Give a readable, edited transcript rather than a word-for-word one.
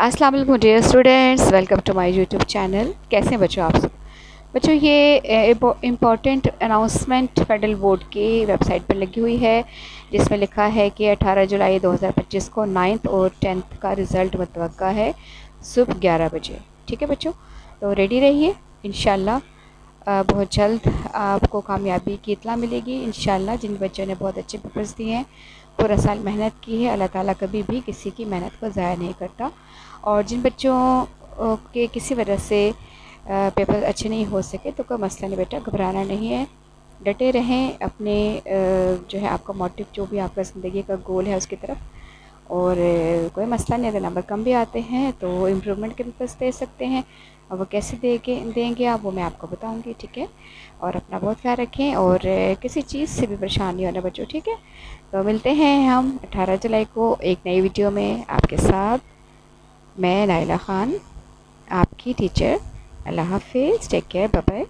अस्सलाम वालेकुम dear students, welcome to my YouTube channel. कैसे हैं बच्चों आप सब? बच्चों ये इम्पॉर्टेंट अनाउंसमेंट फेडरल बोर्ड की वेबसाइट पर लगी हुई है, जिसमें लिखा है कि 18 जुलाई 2025 को 9th और 10th का रिज़ल्ट मुतवक्का है सुबह 11 बजे। ठीक है बच्चों, तो रेडी रहिए। इंशाल्लाह बहुत जल्द आपको कामयाबी की इत्तला मिलेगी इंशाल्लाह। जिन बच्चों ने बहुत अच्छे पेपर्स दिए हैं, पूरा साल मेहनत की है, अल्लाह ताला कभी भी किसी की मेहनत को ज़ाया नहीं करता। और जिन बच्चों के किसी वजह से पेपर अच्छे नहीं हो सके तो कोई मसला नहीं बेटा, घबराना नहीं है, डटे रहें अपने जो है आपका मोटिव, जो भी आपका ज़िंदगी का गोल है उसकी तरफ। और कोई मसला नहीं, अगर नंबर कम भी आते हैं तो इम्प्रूवमेंट के नंबर दे सकते हैं, और वो कैसे देंगे आप, वो मैं आपको बताऊंगी। ठीक है, और अपना बहुत ख्याल रखें, और किसी चीज़ से भी परेशान नहीं होना बच्चों। ठीक है, तो मिलते हैं हम 18 जुलाई को एक नई वीडियो में आपके साथ। मैं नाइला ख़ान, आपकी टीचर। अल्लाह हाफिज़, टेक केयर, बाय बाय।